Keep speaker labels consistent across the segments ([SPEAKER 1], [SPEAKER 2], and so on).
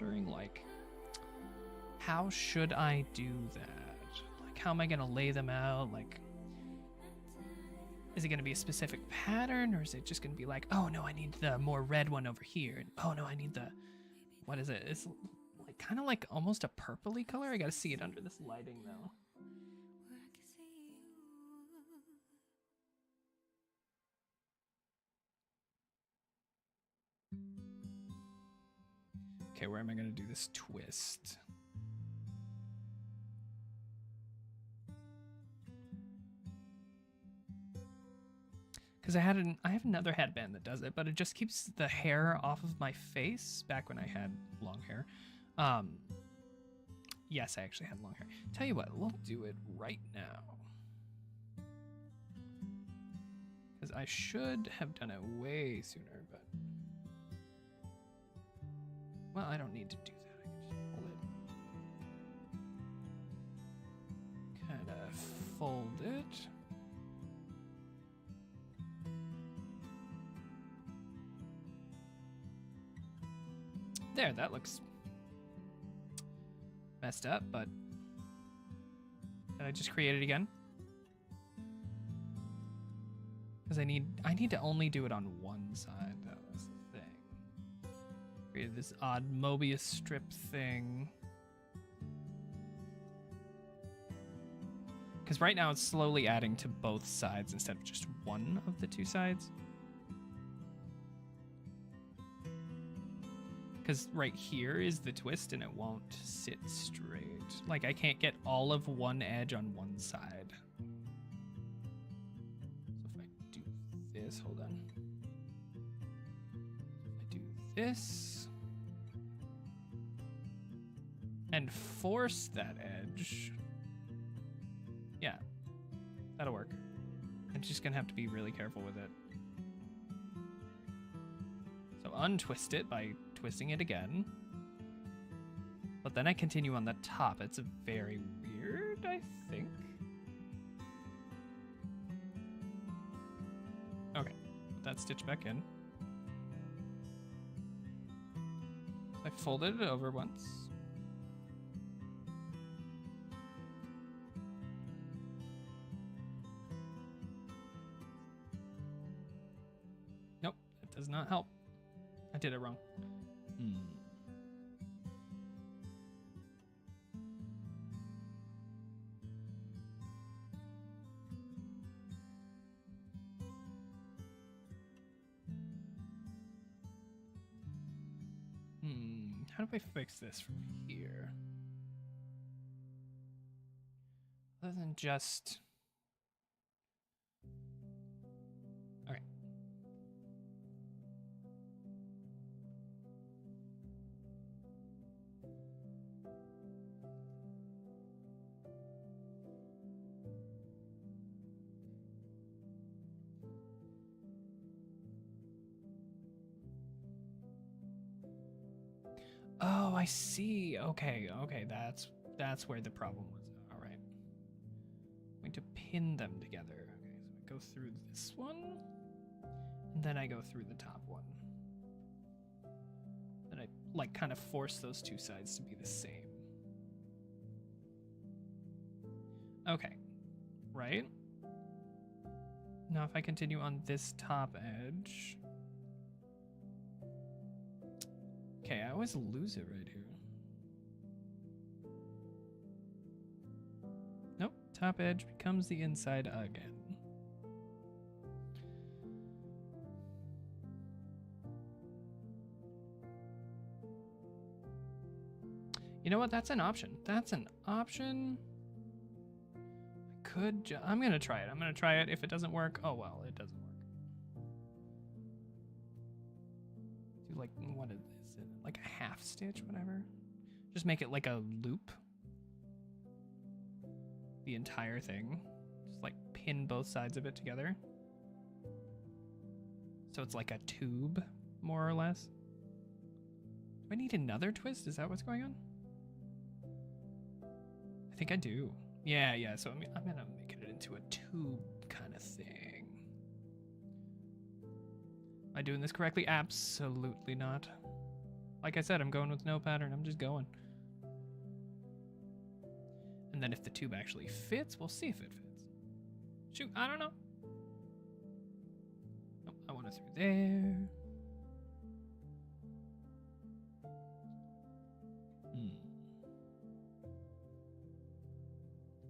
[SPEAKER 1] wondering, like, how should I do that? Like, how am I gonna lay them out? Like, is it gonna be a specific pattern, or is it just gonna be like, oh no, I need the more red one over here, and oh no, I need the, what is it? It's like kind of like almost a purpley color. I gotta see it under this lighting though. Okay, where am I gonna do this twist? Because I have another headband that does it, but it just keeps the hair off of my face. Back when I had long hair. Yes, I actually had long hair. Tell you what, we'll do it right now. Because I should have done it way sooner, but... Well, I don't need to do that. I can just pull it. Kind of fold it. There, that looks messed up, but did I just create it again? Because I need to only do it on one side. That was the thing. Created this odd Mobius strip thing. Because right now it's slowly adding to both sides instead of just one of the two sides. Because right here is the twist and it won't sit straight. Like I can't get all of one edge on one side. So if I do this, hold on. If I do this and force that edge, yeah, that'll work. I'm just gonna have to be really careful with it. So untwist it by twisting it again. But then I continue on the top. It's very weird, I think. Okay, put that stitch back in. I folded it over once. Nope, that does not help. I did it wrong. How do I fix this from here? Other than just... Okay. Oh, I see. Okay, that's where the problem was. All right. I'm going to pin them together. Okay, so I go through this one, and then I go through the top one. And I like kind of force those two sides to be the same. Okay, right? Now if I continue on this top edge. Okay, I always lose it right here. Nope, top edge becomes the inside again. You know what? That's an option. That's an option. I could. I'm gonna try it. I'm gonna try it. If it doesn't work, oh well, it doesn't work. Do like what is it? Like a half stitch, whatever. Just make it like a loop. The entire thing. Just like pin both sides of it together. So it's like a tube, more or less. Do I need another twist? Is that what's going on? I think I do. Yeah, so I'm gonna make it into a tube kind of thing. Am I doing this correctly? Absolutely not. Like I said, I'm going with no pattern. I'm just going. And then if the tube actually fits, we'll see if it fits. Shoot, I don't know. Nope, I want it through there.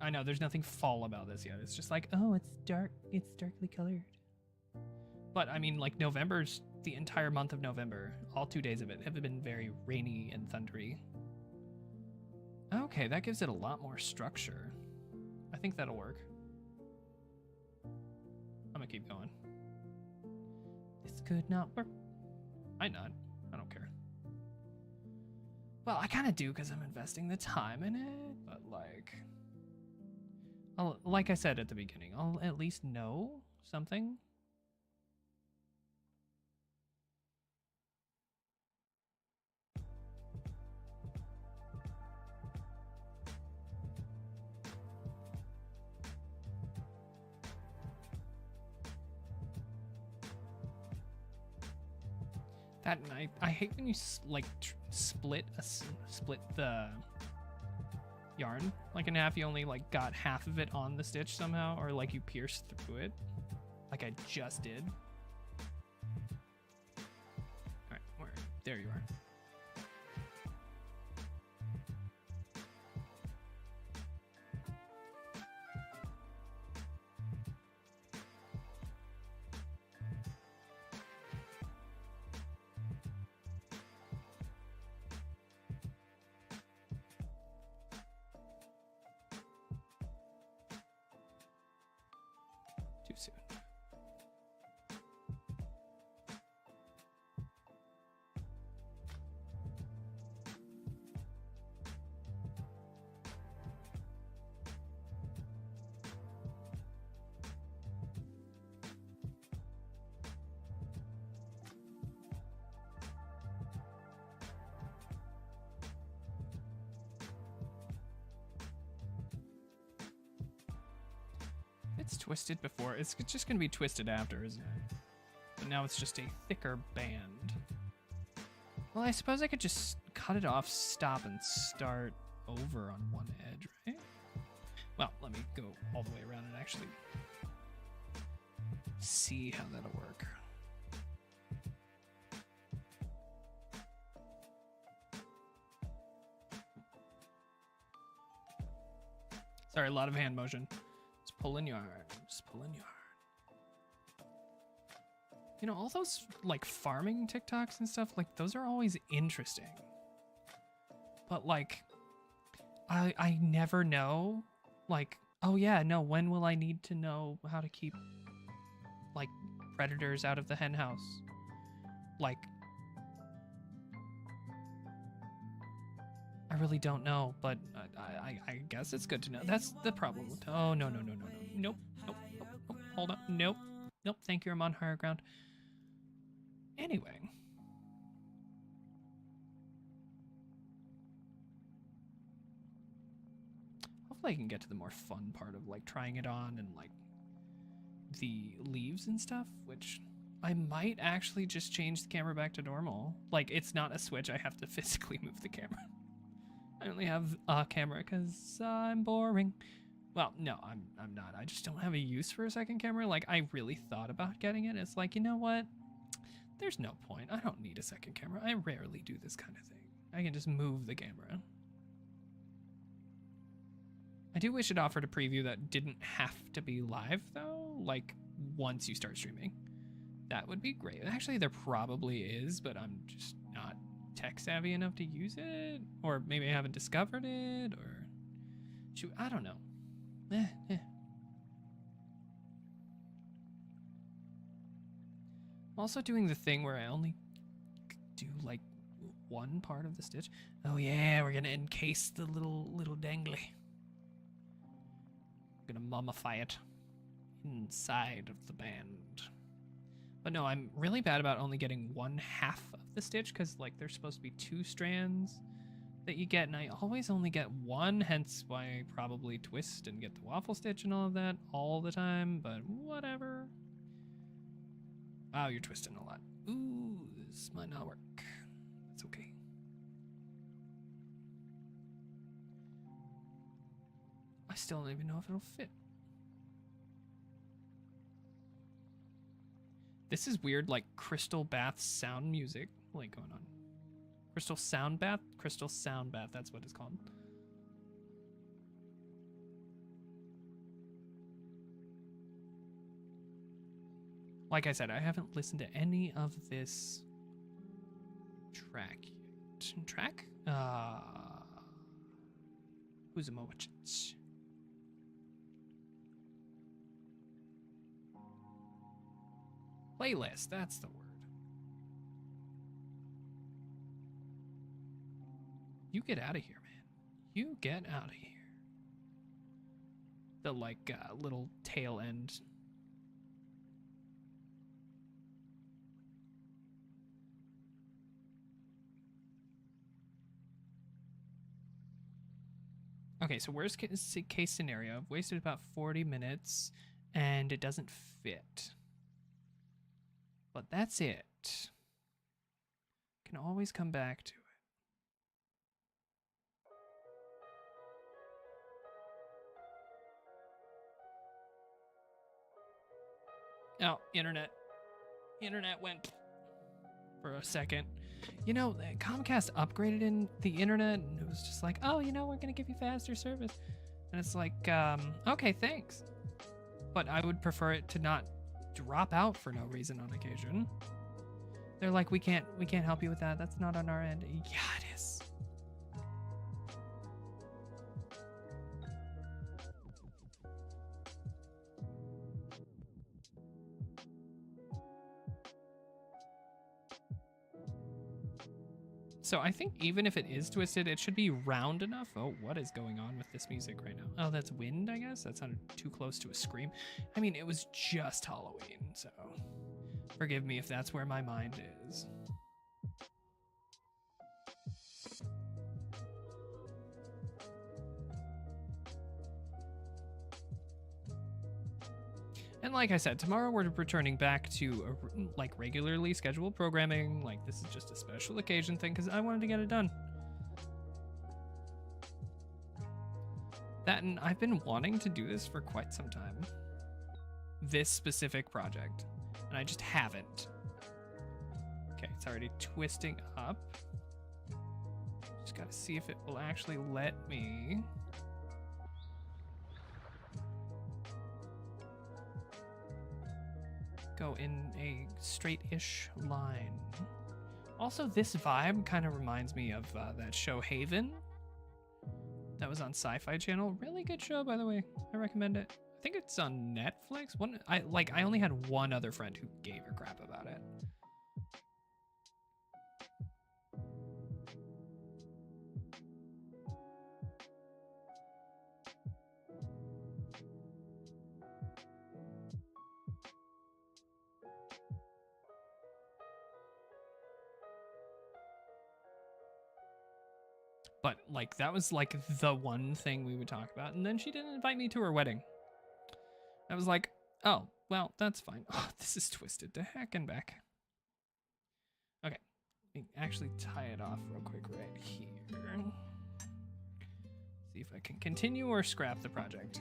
[SPEAKER 1] I know, there's nothing fall about this yet. It's just like, oh, it's dark. It's darkly colored. But, I mean, like, November's, the entire month of November, all 2 days of it have been very rainy and thundery. Okay, that gives it a lot more structure. I think that'll work. I'm gonna keep going. This could not work. Might not. I don't care. Well, I kind of do because I'm investing the time in it, but like... like I said at the beginning, I'll at least know something. That and I hate when you like split the yarn like in half. You only like got half of it on the stitch somehow, or like you pierced through it like I just did. All right, there you are. Too soon. It's twisted before. It's just going to be twisted after, isn't it? But now it's just a thicker band. Well, I suppose I could just cut it off, stop, and start over on one edge, right? Well, let me go all the way around and actually see how that'll work. Sorry, a lot of hand motion. Just pulling yarn. Just pulling yarn. You know, all those like farming TikToks and stuff, like those are always interesting. But like, I never know, like, oh yeah, no, when will I need to know how to keep like predators out of the hen house? Like, I really don't know, but I guess it's good to know. That's the problem. Oh, no. Nope. Hold on. Nope. Thank you. I'm on higher ground. Anyway. Hopefully I can get to the more fun part of like trying it on and like the leaves and stuff, which I might actually just change the camera back to normal. Like, it's not a switch. I have to physically move the camera. I only have a camera because I'm boring. Well, no, I'm not. I just don't have a use for a second camera. Like, I really thought about getting it. It's like, you know what? There's no point. I don't need a second camera. I rarely do this kind of thing. I can just move the camera. I do wish it offered a preview that didn't have to be live, though. Like, once you start streaming. That would be great. Actually, there probably is, but I'm just not tech savvy enough to use it, or maybe I haven't discovered it, or shoot, I don't know. I'm also doing the thing where I only do like one part of the stitch. Oh yeah, we're gonna encase the little dangly. I'm gonna mummify it inside of the band. But no, I'm really bad about only getting one half of the stitch because like there's supposed to be 2 strands that you get, and I always only get one, hence why I probably twist and get the waffle stitch and all of that all the time, but whatever. Wow, you're twisting a lot. Ooh, this might not work. That's okay. I still don't even know if it'll fit. This is weird, like crystal bath sound music, like going on. Crystal sound bath? Crystal sound bath, that's what it's called. Like I said, I haven't listened to any of this track yet. Track? Who's a moment? Playlist, that's the word. You get out of here, man. You get out of here. The like little tail end. Okay, so worst case scenario, I've wasted about 40 minutes and it doesn't fit. But that's it. Can always come back to it. Oh, internet. Internet went for a second. You know, Comcast upgraded in the internet and it was just like, oh, you know, we're going to give you faster service. And it's like, okay, thanks. But I would prefer it to not drop out for no reason on occasion. They're like, we can't help you with that. That's not on our end. Yeah, it is. So I think even if it is twisted, it should be round enough. Oh, what is going on with this music right now? Oh, that's wind, I guess? That sounded too close to a scream. I mean, it was just Halloween, so forgive me if that's where my mind is. And like I said, tomorrow we're returning back to like regularly scheduled programming. Like this is just a special occasion thing because I wanted to get it done. That and I've been wanting to do this for quite some time. This specific project. And I just haven't. Okay, it's already twisting up. Just gotta see if it will actually let me. Go in a straight-ish line. Also, this vibe kind of reminds me of that show Haven. That was on Sci-Fi Channel. Really good show, by the way. I recommend it. I think it's on Netflix. I only had one other friend who gave a crap about it. But like that was like the one thing we would talk about, and then she didn't invite me to her wedding. I was like, oh, well, that's fine. Oh, this is twisted to heck and back. Okay, let me actually tie it off real quick right here. See if I can continue or scrap the project.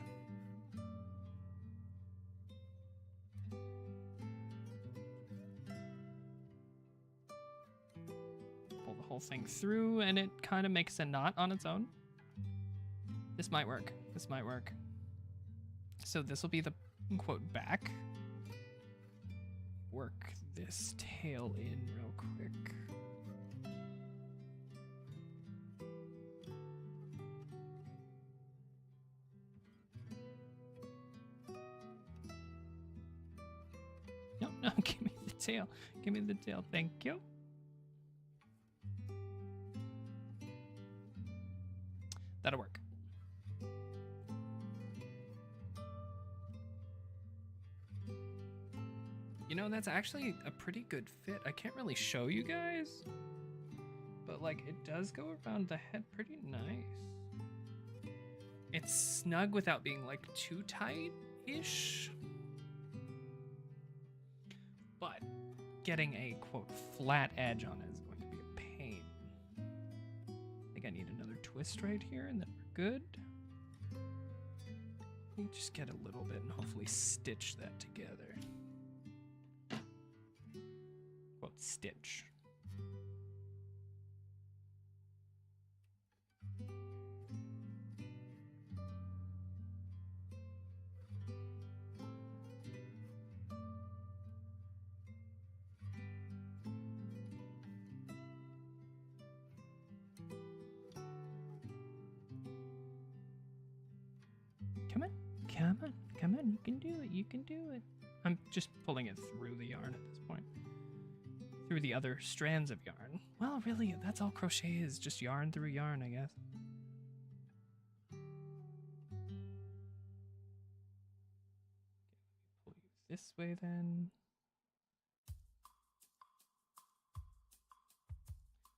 [SPEAKER 1] Pull the whole thing through and it kind of makes a knot on its own. This might work. This might work. So this will be the quote back. Work this tail in real quick. No, give me the tail. Give me the tail. Thank you. That'll work. You know, that's actually a pretty good fit. I can't really show you guys, but like it does go around the head pretty nice. It's snug without being like too tight-ish. But getting a quote flat edge on it is going to be a pain. I think I need another twist right here and then we're good. me just get a little bit and hopefully stitch that together. Quote, stitch. Come on, come on, come on, you can do it, you can do it. I'm just pulling it through the yarn at this point. Through the other strands of yarn. Well, really, that's all crochet is, just yarn through yarn, I guess. Pull you this way then.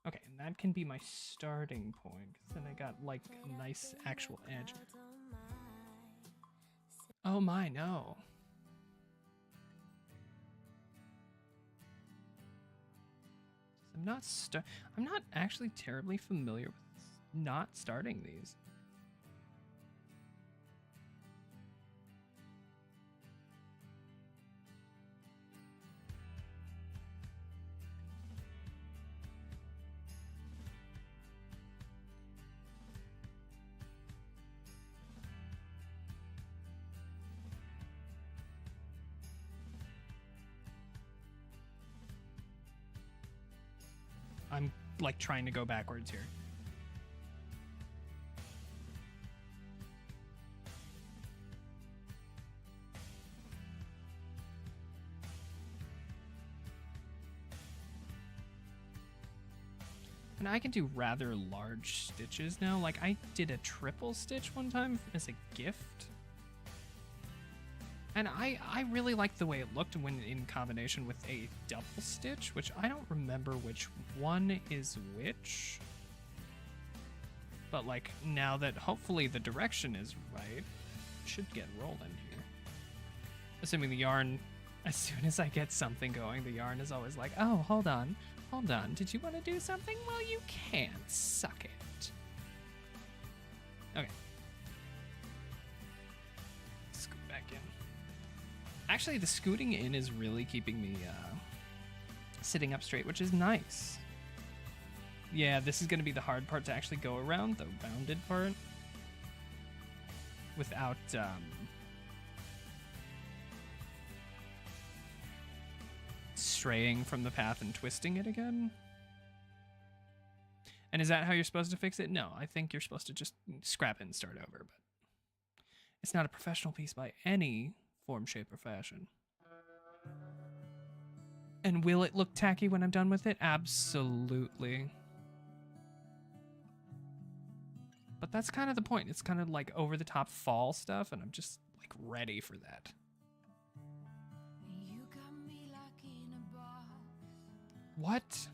[SPEAKER 1] Okay, and that can be my starting point, because then I got like a nice actual edge. Oh my, no. I'm not actually terribly familiar with not starting these. I'm like trying to go backwards here. And I can do rather large stitches now. Like I did a triple stitch one time as a gift. And I really liked the way it looked when in combination with a double stitch, which I don't remember which one is which. But like now that hopefully the direction is right, should get rolling here. Assuming the yarn, as soon as I get something going, the yarn is always like, oh, hold on. Did you want to do something? Well, you can't. Suck it. Okay. Scoot back in. Actually, the scooting in is really keeping me sitting up straight, which is nice. Yeah, this is going to be the hard part to actually go around, the rounded part. Without... straying from the path and twisting it again. And is that how you're supposed to fix it? No, I think you're supposed to just scrap it and start over, but it's not a professional piece by any form, shape, or fashion. And will it look tacky when I'm done with it? Absolutely. But that's kind of the point. It's kind of like over the top fall stuff, and I'm just like ready for that. What?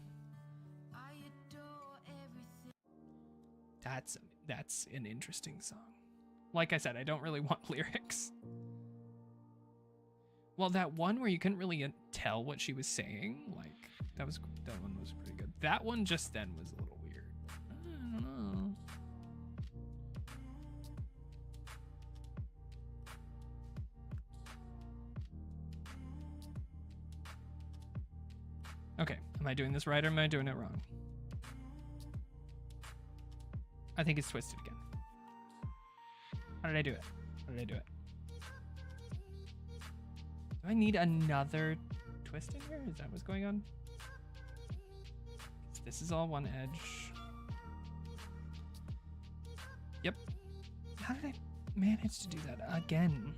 [SPEAKER 1] That's an interesting song. Like I said, I don't really want lyrics. Well, that one where you couldn't really tell what she was saying, like that one was pretty good. That one just then was a little weird. I don't know. Okay, am I doing this right or am I doing it wrong? I think it's twisted again. How did I do it? How did I do it? Do I need another twist in here? Is that what's going on? This is all one edge. Yep. How did I manage to do that again?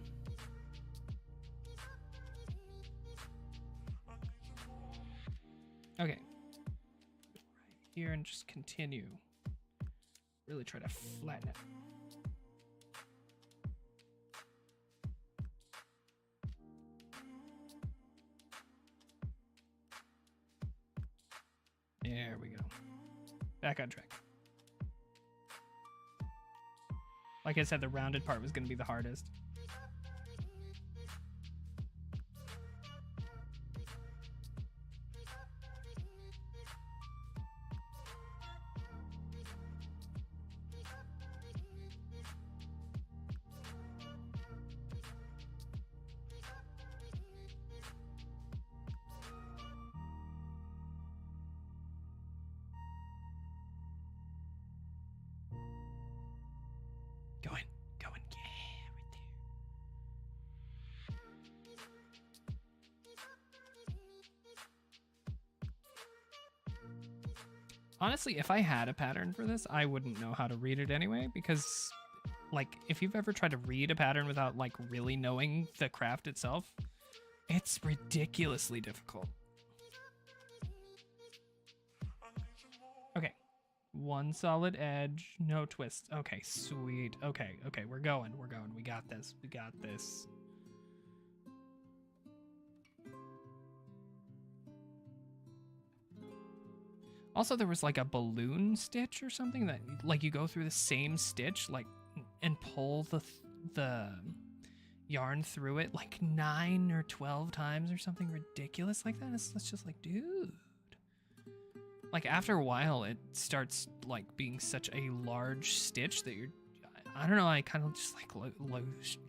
[SPEAKER 1] Okay. Right here and just continue. Really try to flatten it. There we go. Back on track. Like I said, the rounded part was going to be the hardest. Go in. Go in. Yeah, right there. Honestly, if I had a pattern for this, I wouldn't know how to read it anyway, because like if you've ever tried to read a pattern without like really knowing the craft itself, it's ridiculously difficult. Okay. One solid edge, no twist. Okay, sweet. Okay, we're going. We got this. Also, there was like a balloon stitch or something that like you go through the same stitch like and pull the yarn through it like 9 or 12 times or something ridiculous like that. It's just like, dude. Like after a while, it starts like being such a large stitch that I don't know, I kind of just like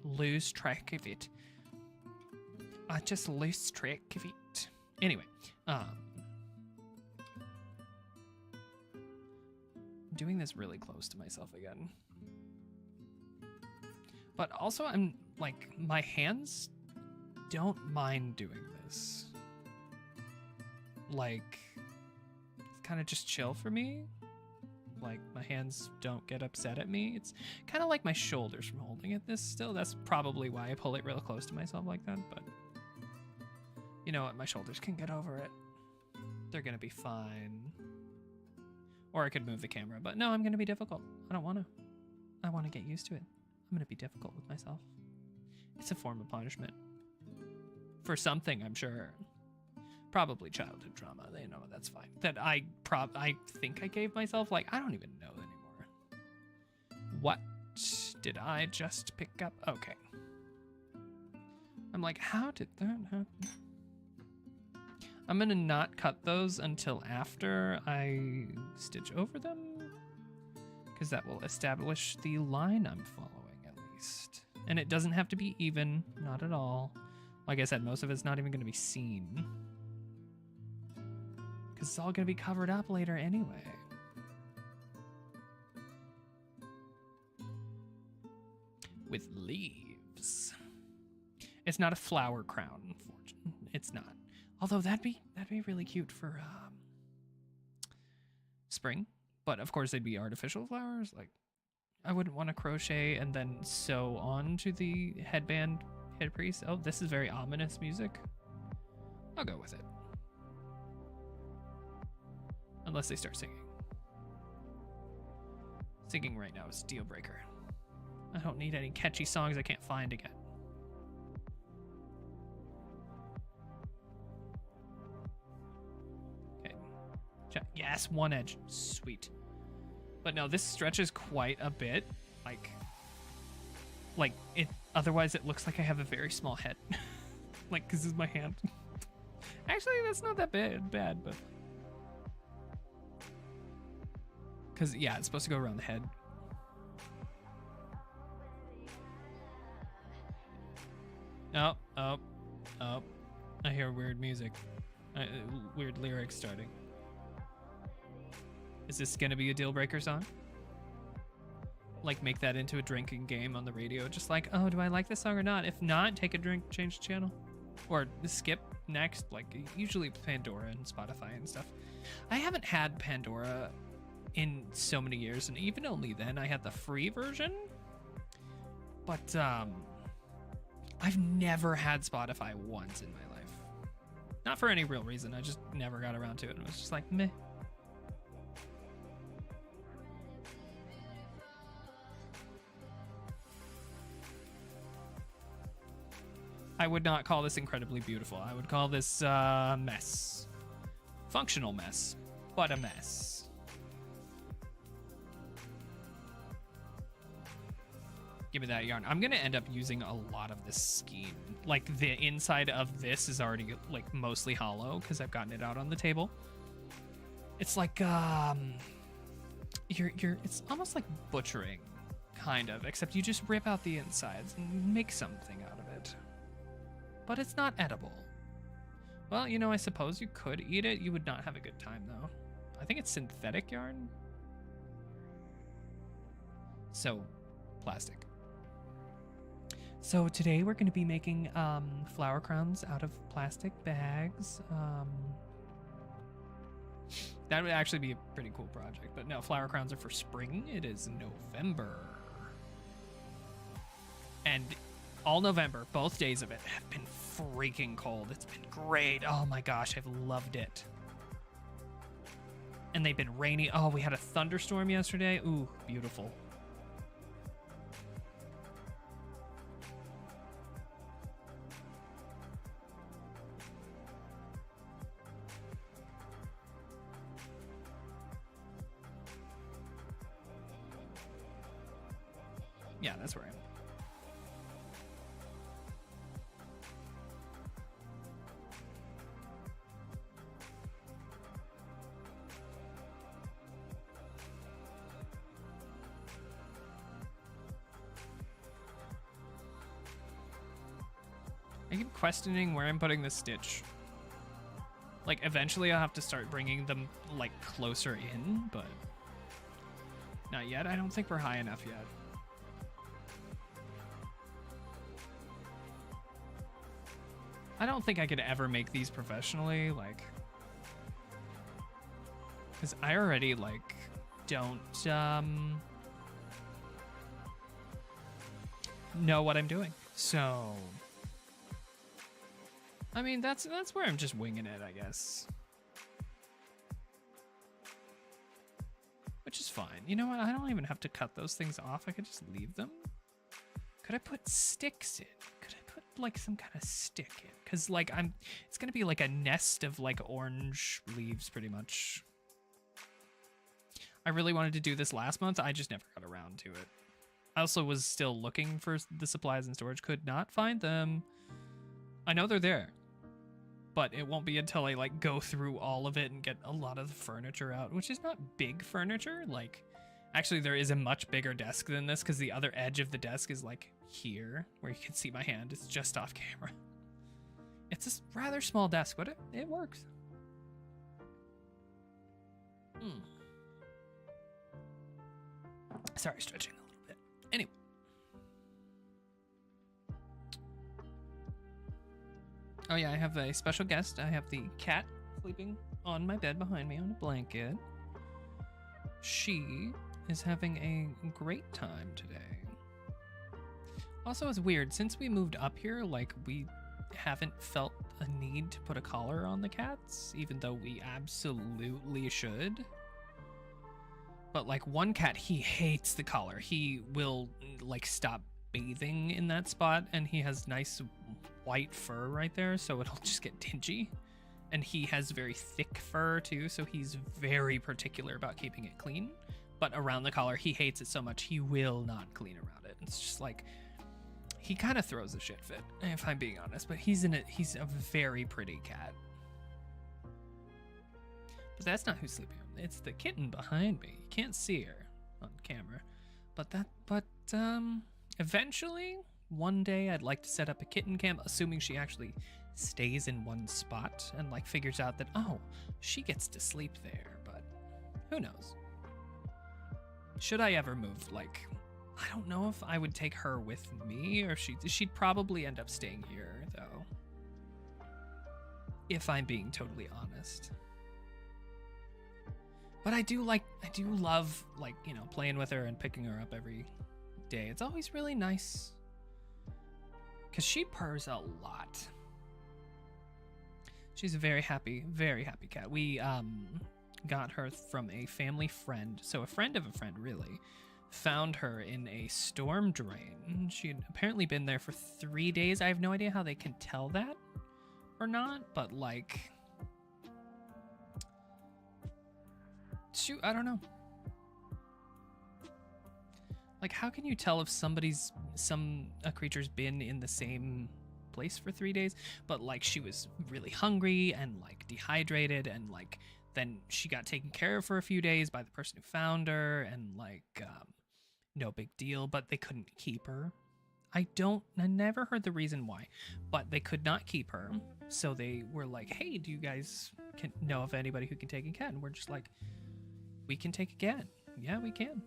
[SPEAKER 1] lose track of it. I just lose track of it. Anyway, doing this really close to myself again. But also I'm like, my hands don't mind doing this. Like, it's kind of just chill for me. Like my hands don't get upset at me. It's kind of like my shoulders from holding it this still. That's probably why I pull it real close to myself like that. But you know what? My shoulders can get over it. They're going to be fine. Or I could move the camera, but no, I'm going to be difficult. I don't want to. I want to get used to it. I'm going to be difficult with myself. It's a form of punishment. For something, I'm sure. Probably childhood trauma. You know, that's fine. That I think I gave myself. Like, I don't even know anymore. What did I just pick up? Okay. I'm like, how did that happen? I'm gonna not cut those until after I stitch over them, because that will establish the line I'm following at least. And it doesn't have to be even, not at all. Like I said, most of it's not even gonna be seen, because it's all gonna be covered up later anyway. With leaves. It's not a flower crown, unfortunately. It's not. Although that'd be really cute for spring, but of course they'd be artificial flowers. Like, I wouldn't want to crochet and then sew onto the headband headpiece. Oh, this is very ominous music. I'll go with it, unless they start singing. Singing right now is a deal breaker. I don't need any catchy songs I can't find again. Yes, one edge. Sweet. But no, this stretches quite a bit. Like it. Otherwise, it looks like I have a very small head. Like, because this is my hand. Actually, that's not that bad, but because yeah, it's supposed to go around the head. Oh. I hear weird music. Weird lyrics starting. Is this gonna be a deal breaker song? Like, make that into a drinking game on the radio. Just like, oh, do I like this song or not? If not, take a drink, change the channel. Or skip next, like usually Pandora and Spotify and stuff. I haven't had Pandora in so many years, and even only then I had the free version. But I've never had Spotify once in my life. Not for any real reason, I just never got around to it. It was just like, meh. I would not call this incredibly beautiful. I would call this mess. Functional mess, but a mess. Give me that yarn. I'm gonna end up using a lot of this skein. Like, the inside of this is already like mostly hollow because I've gotten it out on the table. It's like it's almost like butchering, kind of, except you just rip out the insides and make something out of it. But it's not edible. Well, you know, I suppose you could eat it. You would not have a good time, though. I think it's synthetic yarn. So, plastic. So today we're going to be making flower crowns out of plastic bags. That would actually be a pretty cool project. But no, flower crowns are for spring. It is November. And all November, both days of it have been freaking cold. It's been great. Oh my gosh, I've loved it. And they've been rainy. Oh, we had a thunderstorm yesterday. Ooh, beautiful. Yeah, that's where I am. I keep questioning where I'm putting the stitch. Like, eventually I'll have to start bringing them, like, closer in, but not yet. I don't think we're high enough yet. I don't think I could ever make these professionally, like, because I already, like, don't know what I'm doing. So, I mean, that's where I'm just winging it, I guess. Which is fine. You know what? I don't even have to cut those things off. I could just leave them. Could I put sticks in? Could I put like some kind of stick in? Because like it's gonna be like a nest of like orange leaves pretty much. I really wanted to do this last month. I just never got around to it. I also was still looking for the supplies in storage. Could not find them. I know they're there, but it won't be until I like go through all of it and get a lot of the furniture out, which is not big furniture. Like, actually there is a much bigger desk than this because the other edge of the desk is like here where you can see my hand. It's just off camera. It's a rather small desk, but it works. Sorry, stretching a little bit. Anyway. Oh yeah, I have a special guest. I have the cat sleeping on my bed behind me on a blanket. She is having a great time today. Also, it's weird. Since we moved up here, like, we haven't felt a need to put a collar on the cats, even though we absolutely should. But, like, one cat, he hates the collar. He will, like, stop bathing in that spot, and he has nice white fur right there, so it'll just get dingy. And he has very thick fur, too, so he's very particular about keeping it clean. But around the collar, he hates it so much, he will not clean around it. It's just like, he kind of throws a shit fit, if I'm being honest, but he's a very pretty cat. But that's not who's sleeping. It's the kitten behind me. You can't see her on camera. But eventually, one day I'd like to set up a kitten camp, assuming she actually stays in one spot and like figures out that, oh, she gets to sleep there, but who knows? Should I ever move, like, I don't know if I would take her with me, or she'd probably end up staying here, though. If I'm being totally honest. But I do love, like, you know, playing with her and picking her up every day. It's always really nice. Because she purrs a lot. She's a very happy cat. We got her from a family friend. So a friend of a friend, really, found her in a storm drain. She had apparently been there for 3 days. I have no idea how they can tell that or not, but like, shoot, I don't know. Like, how can you tell if a creature's been in the same place for 3 days? But like, she was really hungry and like dehydrated, and like then she got taken care of for a few days by the person who found her, and like no big deal, but they couldn't keep her. I never heard the reason why, but they could not keep her. So they were like, hey, do you guys know of anybody who can take a cat? And we're just like, we can take a cat. Yeah, we can.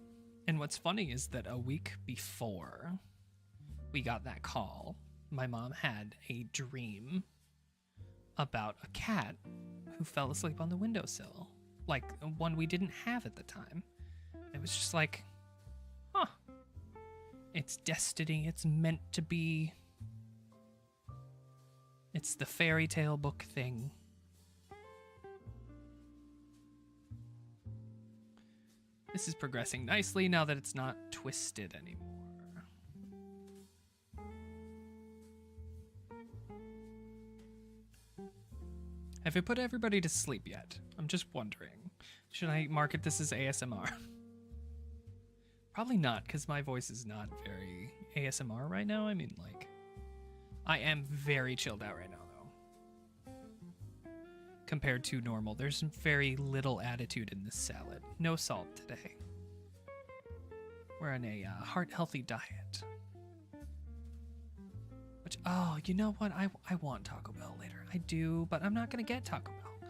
[SPEAKER 1] And what's funny is that a week before we got that call, my mom had a dream about a cat who fell asleep on the windowsill, like one we didn't have at the time. It was just like, huh, it's destiny, it's meant to be. It's the fairy tale book thing. This is progressing nicely now that it's not twisted anymore. Have I put everybody to sleep yet? I'm just wondering. Should I market this as ASMR? Probably not, because my voice is not very ASMR right now. I mean, like, I am very chilled out right now, though. Compared to normal, there's very little attitude in this salad. No salt today. We're on a heart-healthy diet. Which, oh, you know what? I want Taco Bell later. I do, but I'm not going to get Taco Bell.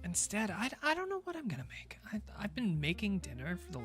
[SPEAKER 1] Instead, I don't know what I'm going to make. I've been making dinner for the